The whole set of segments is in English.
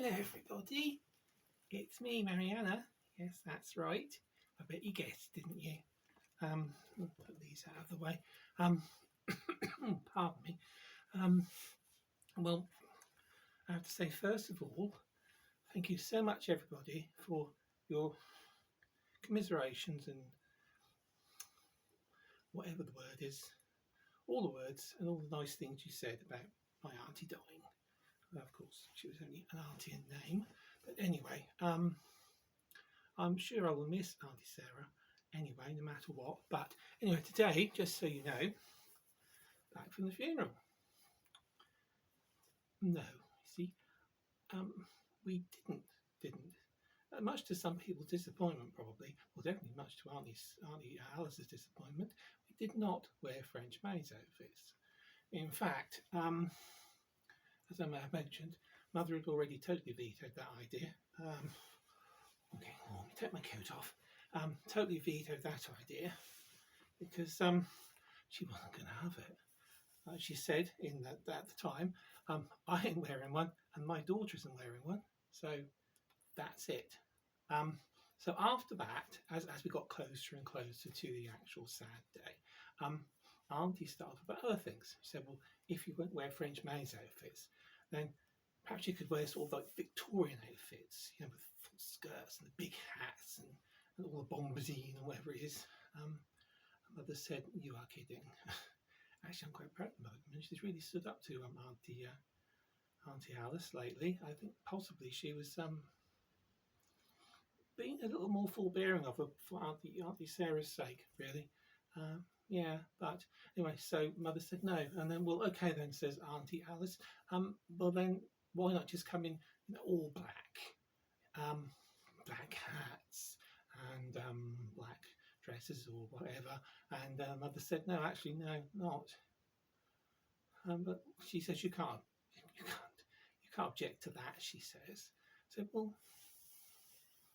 Hello everybody, it's me, Mariana. Yes, that's right. I bet you guessed, didn't you? I'll put these out of the way. Pardon me. Well, I have to say, first of all, thank you so much, everybody, for your commiserations and whatever the word is, all the words and all the nice things you said about my auntie dying. Of course, she was only an auntie in name, but anyway, I'm sure I will miss Auntie Sarah anyway, no matter what. But anyway, today, just so you know, back from the funeral. No, you see, we didn't. Much to some people's disappointment, probably, well, definitely much to Auntie Alice's disappointment, we did not wear French maid's outfits. In fact, as I may have mentioned, Mother had already totally vetoed that idea. Okay, let me take my coat off. Totally vetoed that idea because she wasn't going to have it. She said at the time, I ain't wearing one and my daughter isn't wearing one, so that's it. So after that, as we got closer and closer to the actual sad day, Auntie started about other things. She said, well, if you won't wear French maid's outfits, then perhaps you could wear sort of like Victorian outfits, with full skirts and the big hats and all the bombazine and whatever it is. Mother said, you are kidding. Actually, I'm quite proud of Mother. I mean, she's really stood up to Auntie Alice lately. I think possibly she was being a little more forbearing of her for Auntie Sarah's sake, really. Yeah, but anyway, so Mother said no, and then, well, okay then, says Auntie Alice. Well then, why not just come in, all black, black hats and black dresses or whatever? And Mother said no, actually no, not. But she says you can't object to that. She says. So well,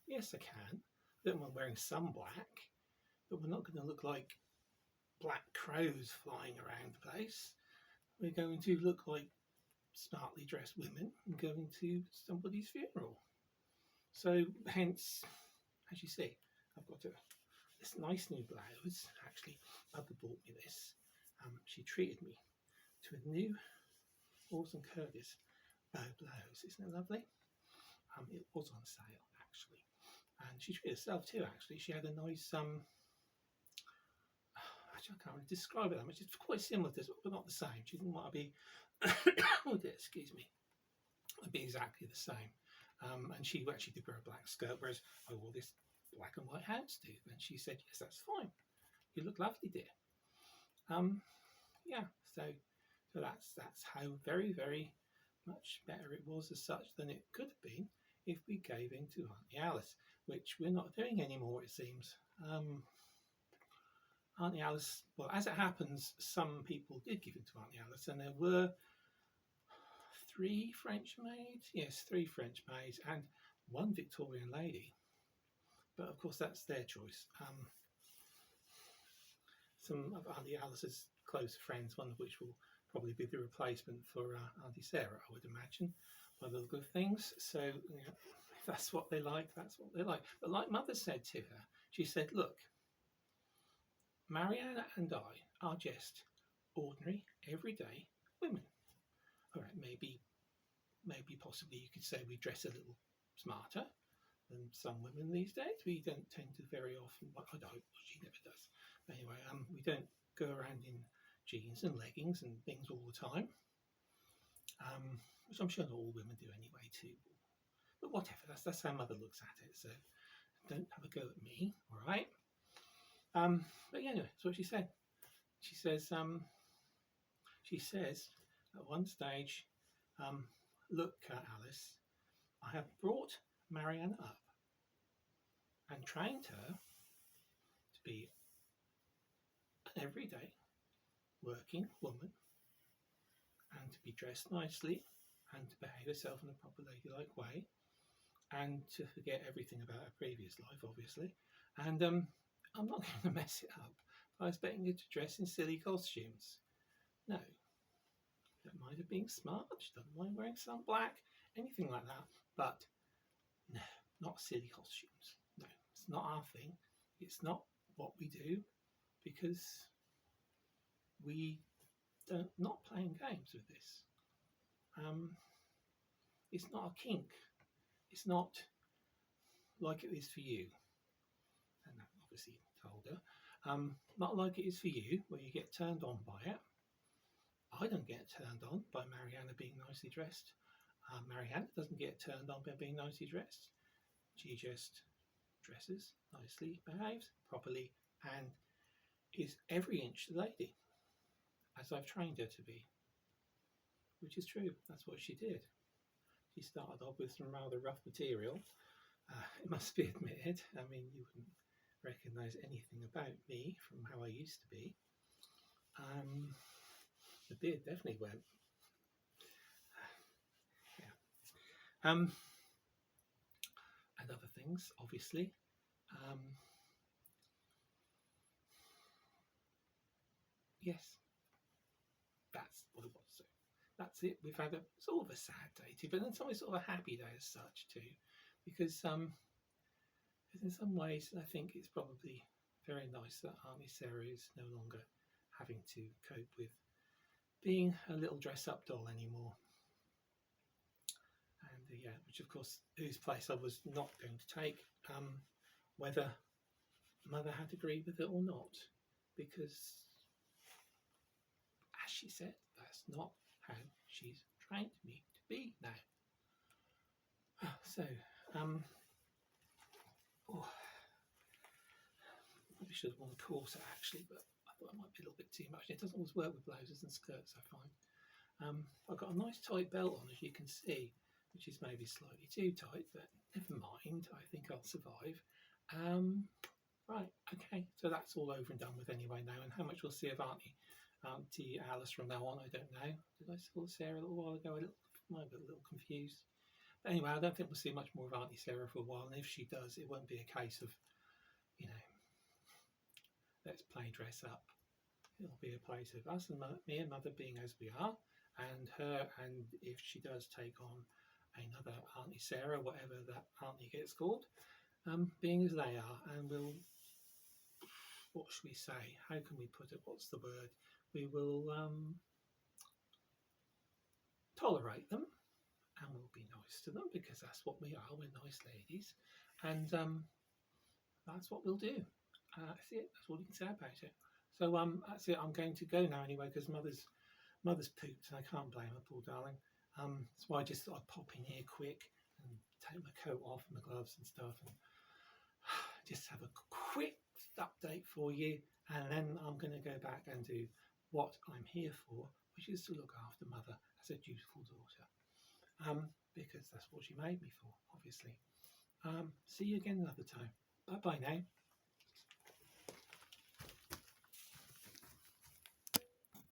yes, I can. I don't mind wearing some black, but we're not going to look like black crows flying around the place. We're going to look like smartly dressed women and going to somebody's funeral. So hence, as you see, I've got this nice new blouse. Actually, Mother bought me this. She treated me to a new Orson Curtis bow blouse. Isn't it lovely? It was on sale, actually. And she treated herself too, actually. She had a nice, actually I can't really describe it that much. It's quite similar to this, but not the same. She didn't want to be, oh dear, excuse me, it'd be exactly the same. And she actually did wear a black skirt, whereas I wore this black and white houndstooth. And she said, yes, that's fine. You look lovely, dear. Yeah, so that's how very, very much better it was as such than it could have been if we gave in to Auntie Alice, which we're not doing anymore, it seems. Auntie Alice, well, as it happens, some people did give in to Auntie Alice, and there were 3 French maids. Yes, 3 French maids and 1 Victorian lady. But of course, that's their choice. Some of Auntie Alice's close friends, one of which will probably be the replacement for Auntie Sarah, I would imagine, by the look of things. So, if that's what they like, that's what they like. But like Mother said to her, she said, look, Mariana and I are just ordinary, everyday women. All right, maybe possibly you could say we dress a little smarter than some women these days. We don't tend to very often, well, I don't, she never does. But anyway, we don't go around in jeans and leggings and things all the time, which I'm sure not all women do anyway too. But whatever, that's how Mother looks at it. So don't have a go at me, all right? But yeah, anyway, that's what she said. She says at one stage, look, Alice, I have brought Marianne up and trained her to be an everyday working woman and to be dressed nicely and to behave herself in a proper ladylike way and to forget everything about her previous life, obviously. And I'm not going to mess it up by expecting her to dress in silly costumes. No. She don't mind her being smart. She doesn't mind wearing some black, anything like that. But no, not silly costumes. No, it's not our thing. It's not what we do, because we don't not playing games with this. It's not a kink. It's not like it is for you. And I obviously told her. Not like it is for you, where you get turned on by it. I don't get turned on by Mariana being nicely dressed. Mariana doesn't get turned on by being nicely dressed. She just dresses nicely, behaves properly, and is every inch the lady, as I've trained her to be. Which is true. That's what she did. She started off with some rather rough material. It must be admitted. I mean, you wouldn't recognise anything about me from how I used to be. The beard definitely went. Yeah. And other things, obviously. Yes, that's what it was. So that's it. We've had a sort of a sad day too, but then sometimes sort of a happy day as such too, because in some ways I think it's probably very nice that Auntie Sarah is no longer having to cope with being a little dress-up doll anymore. And yeah, which of course, whose place I was not going to take, whether Mother had agreed with it or not, because, as she said, that's not how she's trained me to be now. So, probably should have worn a corset actually, but I thought it might be a little bit too much. It doesn't always work with blouses and skirts, I find. I've got a nice tight belt on, as you can see, which is maybe slightly too tight, but never mind, I think I'll survive. Right, okay, so that's all over and done with anyway now, and how much we'll see of Auntie Alice from now on, I don't know. Did I call Sarah a little while ago? Might be a little confused. But anyway, I don't think we'll see much more of Auntie Sarah for a while, and if she does, it won't be a case of, you know, let's play dress up. It'll be a place of us and me and Mother being as we are, and her, and if she does take on another Auntie Sarah, whatever that auntie gets called, being as they are, and we'll, what should we say? How can we put it? What's the word? We will tolerate them, and we'll be nice to them, because that's what we are. We're nice ladies, and that's what we'll do. That's it. That's all you can say about it. So that's it. I'm going to go now anyway, because Mother's pooped, and I can't blame her, poor darling. That's why I just thought I'd pop in here quick and take my coat off and my gloves and stuff, and just have a quick update for you, and then I'm going to go back and do what I'm here for, which is to look after Mother as a dutiful daughter, because that's what she made me for, obviously. See you again another time. Bye bye now.